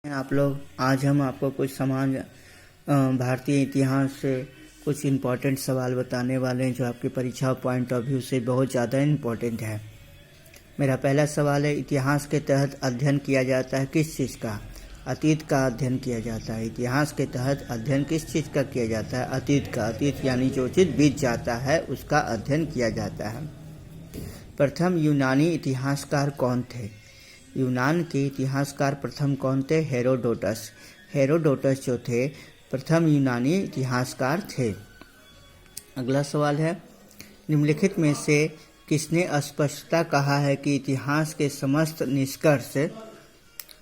आप लोग आज हम आपको कुछ भारतीय इतिहास से कुछ इम्पोर्टेंट सवाल बताने वाले हैं जो आपकी परीक्षा पॉइंट ऑफ व्यू से बहुत ज़्यादा इम्पोर्टेंट है। मेरा पहला सवाल है, इतिहास के तहत अध्ययन किया जाता है किस चीज़ का? अतीत का अध्ययन किया जाता है। इतिहास के तहत अध्ययन किस चीज़ का किया जाता है? अतीत का। अतीत यानी जो चीज़ बीत जाता है उसका अध्ययन किया जाता है। प्रथम यूनानी इतिहासकार कौन थे? यूनान के इतिहासकार प्रथम कौन थे? हेरोडोटस। हेरोडोटस जो थे प्रथम यूनानी इतिहासकार थे। अगला सवाल है, निम्नलिखित में से किसने स्पष्टता कहा है कि इतिहास के समस्त निष्कर्ष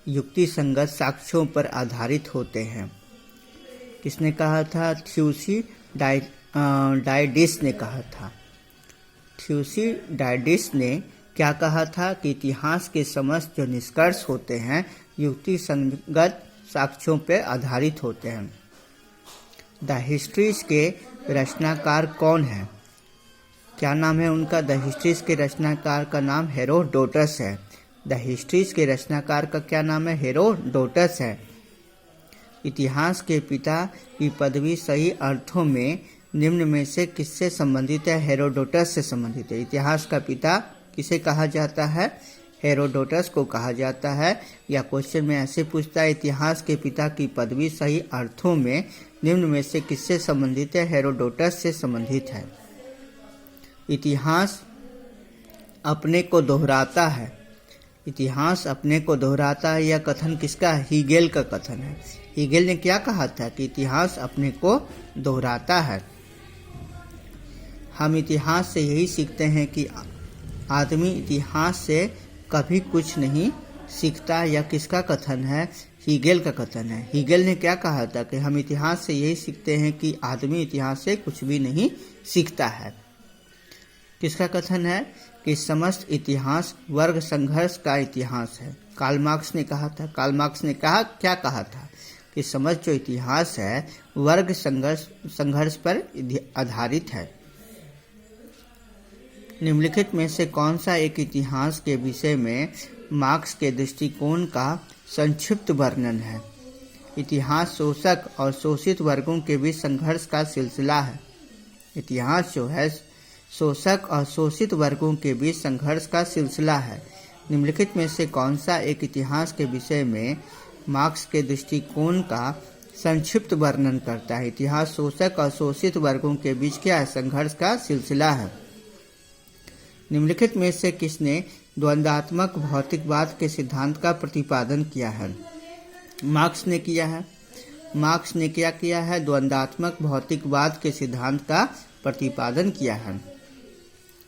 युक्ति संगत साक्ष्यों पर आधारित होते हैं? किसने कहा था? थ्यूसिडाइडिस ने कहा था। थ्यूसिडाइडिस ने क्या कहा था कि इतिहास के समस्त जो निष्कर्ष होते हैं युक्ति संगत साक्ष्यों पर आधारित होते हैं। द हिस्ट्रीज के रचनाकार कौन है? क्या नाम है उनका? द हिस्ट्रीज के रचनाकार का नाम हेरोडोटस है। द हिस्ट्रीज के रचनाकार का क्या नाम है? हेरोडोटस है। इतिहास के पिता की पदवी सही अर्थों में निम्न में से किससे संबंधित है? हेरोडोटस से संबंधित है। इतिहास का पिता किसे कहा जाता है? हेरोडोटस को कहा जाता है। या क्वेश्चन में ऐसे पूछता है, इतिहास के पिता की पदवी सही अर्थों में निम्न में से किससे संबंधित है? हेरोडोटस से संबंधित है। इतिहास अपने को दोहराता है। इतिहास अपने को दोहराता है, यह कथन किसका है? हीगेल का कथन है। हीगेल ने क्या कहा था कि इतिहास अपने को दोहराता है। हम इतिहास से यही सीखते हैं कि आदमी इतिहास से कभी कुछ नहीं सीखता। यह किसका कथन है? हीगेल का कथन है। हीगेल ने क्या कहा था कि हम इतिहास से यही सीखते हैं कि आदमी इतिहास से कुछ भी नहीं सीखता है। किसका कथन है? कि समस्त इतिहास वर्ग संघर्ष का इतिहास है। कार्ल मार्क्स ने कहा था। कार्ल मार्क्स ने क्या कहा था? कि समस्त जो इतिहास है वर्ग संघर्ष पर आधारित है। निम्नलिखित में से कौन सा एक इतिहास के विषय में मार्क्स के दृष्टिकोण का संक्षिप्त वर्णन है? इतिहास शोषक और शोषित वर्गों के बीच संघर्ष का सिलसिला है। इतिहास जो है शोषक और शोषित वर्गों के बीच संघर्ष का सिलसिला है। निम्नलिखित में से कौन सा एक इतिहास के विषय में मार्क्स के दृष्टिकोण का संक्षिप्त वर्णन करता है? इतिहास शोषक और शोषित वर्गों के बीच क्या है? संघर्ष का सिलसिला है। निम्नलिखित में से किसने द्वंद्वात्मक भौतिकवाद के सिद्धांत का प्रतिपादन किया है? मार्क्स ने किया है। मार्क्स ने क्या किया है? द्वंद्वात्मक भौतिकवाद के सिद्धांत का प्रतिपादन किया है।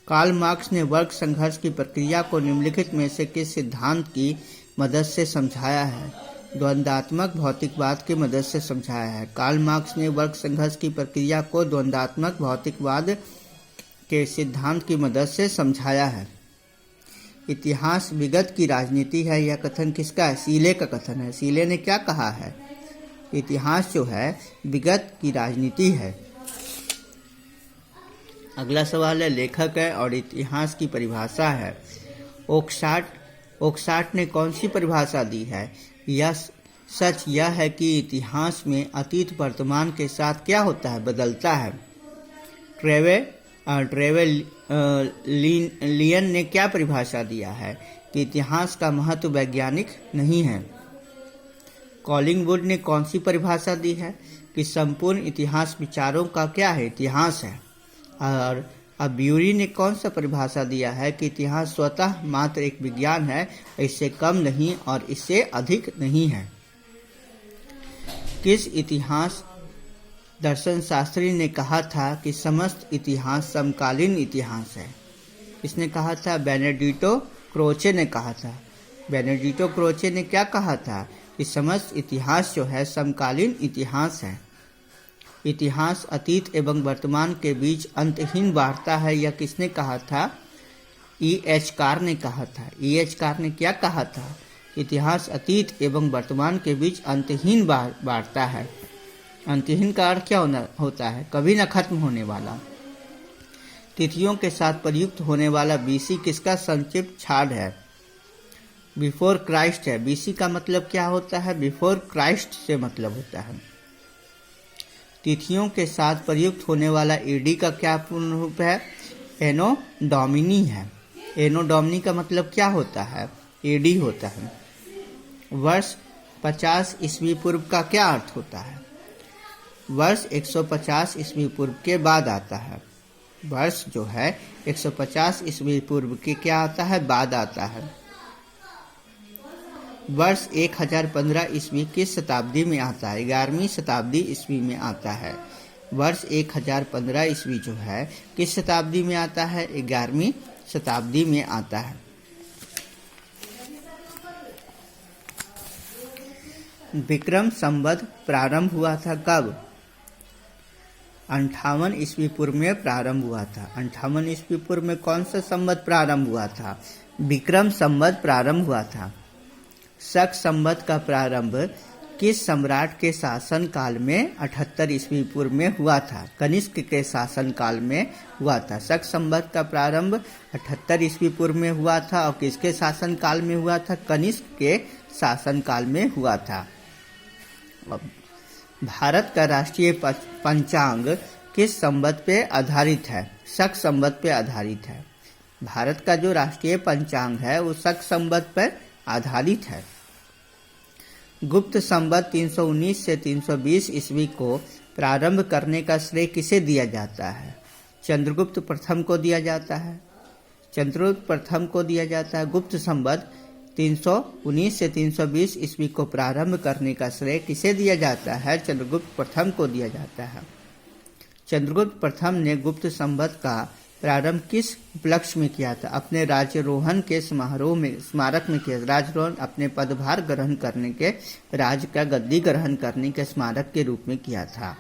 कार्ल मार्क्स ने वर्ग संघर्ष की प्रक्रिया को निम्नलिखित में से किस सिद्धांत की मदद से समझाया है? द्वंद्वात्मक भौतिकवाद की मदद से समझाया है। कार्ल मार्क्स ने वर्ग संघर्ष की प्रक्रिया को द्वंद्वात्मक भौतिकवाद के सिद्धांत की मदद से समझाया है। इतिहास विगत की राजनीति है, यह कथन किसका है? सीले का कथन है। सीले ने क्या कहा है? इतिहास जो है विगत की राजनीति है। अगला सवाल है, लेखक है और इतिहास की परिभाषा है। ओक्साट ने कौन सी परिभाषा दी है? यह सच यह है कि इतिहास में अतीत वर्तमान के साथ क्या होता है? बदलता है। लियन ने क्या परिभाषा दिया है? कि इतिहास का महत्व वैज्ञानिक नहीं है। कॉलिंगवुड ने कौन सी परिभाषा दी है? कि संपूर्ण इतिहास विचारों का क्या है? इतिहास है। और अब्यूरी ने कौन सा परिभाषा दिया है? कि इतिहास स्वतः मात्र एक विज्ञान है, इससे कम नहीं और इससे अधिक नहीं है। किस इतिहास दर्शन शास्त्री ने कहा था कि समस्त इतिहास समकालीन इतिहास है? किसने कहा था? बेनेडिटो क्रोचे ने कहा था। बेनेडिटो क्रोचे ने क्या कहा था? कि समस्त इतिहास जो है समकालीन इतिहास है। इतिहास अतीत एवं वर्तमान के बीच अंतहीन वार्ता है, यह किसने कहा था? E.H. कार ने कहा था। E.H. कार ने क्या कहा था? इतिहास अतीत एवं वर्तमान के बीच अंतहीन वार्ता है। अंतहीन का अर्थ क्या होता है? कभी न खत्म होने वाला। तिथियों के साथ प्रयुक्त होने वाला BC किसका संक्षिप्त छाड़ है? बिफोर क्राइस्ट है। बीसी का मतलब क्या होता है? बिफोर क्राइस्ट से मतलब होता है। तिथियों के साथ प्रयुक्त होने वाला एडी का क्या पूर्ण रूप है? एनो डोमिनी है। एनो डोमिनी का मतलब क्या होता है? एडी होता है। वर्ष 50 ईस्वी पूर्व का क्या अर्थ होता है? वर्ष 150 ईस्वी पूर्व के बाद आता है। वर्ष जो है 150 ईस्वी पूर्व के क्या आता है? बाद आता है। वर्ष 1015 ईस्वी किस शताब्दी में आता है? 11वीं शताब्दी ईस्वी में आता है। वर्ष 1015 ईस्वी जो है किस शताब्दी में आता है? 11वीं शताब्दी में आता है। विक्रम संवत प्रारंभ हुआ था कब? 58 ईस्वी पूर्व में प्रारंभ हुआ था। 58 ईस्वी पूर्व में कौन सा संवत प्रारंभ हुआ था? विक्रम संवत प्रारंभ हुआ था। शक संवत का प्रारंभ किस सम्राट के शासन काल में 78 ईस्वी पूर्व में हुआ था? कनिष्क के शासन काल में हुआ था। शक संवत का प्रारंभ 78 ईस्वी पूर्व में हुआ था और किसके शासन काल में हुआ था? कनिष्क के शासन काल में हुआ था। भारत का राष्ट्रीय पंचांग किस संवत पे आधारित है? शक संवत पे आधारित है। भारत का जो राष्ट्रीय पंचांग है वो शक संवत पर आधारित है। गुप्त संवत 319 से 320 ईस्वी को प्रारंभ करने का श्रेय किसे दिया जाता है? चंद्रगुप्त प्रथम को दिया जाता है। चंद्रगुप्त प्रथम को दिया जाता है। गुप्त संवत 319 से 320 ईस्वी को प्रारंभ करने का श्रेय किसे दिया जाता है? चंद्रगुप्त प्रथम को दिया जाता है। चंद्रगुप्त प्रथम ने गुप्त संवत का प्रारंभ किस उपलक्ष्य में किया था? अपने राज्यारोहण के समारोह में, स्मारक में किया। राज्यारोहण अपने पदभार ग्रहण करने के, राज्य का गद्दी ग्रहण करने के स्मारक के रूप में किया था।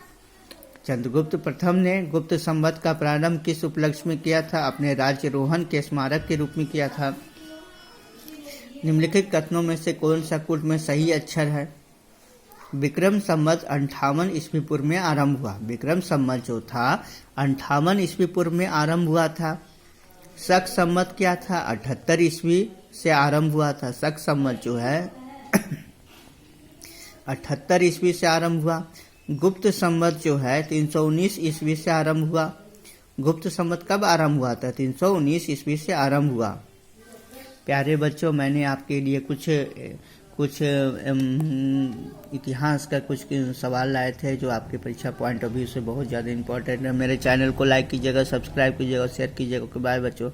चंद्रगुप्त प्रथम ने गुप्त संवत का प्रारंभ किस उपलक्ष्य में किया था? अपने राज्यारोहण के स्मारक के रूप में किया था। निम्नलिखित कथनों में से कौन सा कूट में सही अक्षर है? विक्रम संवत 58 ईस्वी पूर्व में आरंभ हुआ। विक्रम संवत जो था 58 ईस्वी पूर्व में आरंभ हुआ था। शक संवत क्या था? 78 ईस्वी से आरंभ हुआ था। शक संवत जो है 78 ईस्वी से आरंभ हुआ। गुप्त संवत जो है 319 ईस्वी से आरंभ हुआ। गुप्त संवत कब आरंभ हुआ था? 319 ईस्वी से आरंभ हुआ। प्यारे बच्चों, मैंने आपके लिए कुछ इतिहास का कुछ सवाल लाए थे जो आपके परीक्षा पॉइंट ऑफ व्यू से बहुत ज़्यादा इंपॉर्टेंट है। मेरे चैनल को लाइक कीजिएगा, सब्सक्राइब कीजिएगा, शेयर कीजिएगा। बाय बच्चों।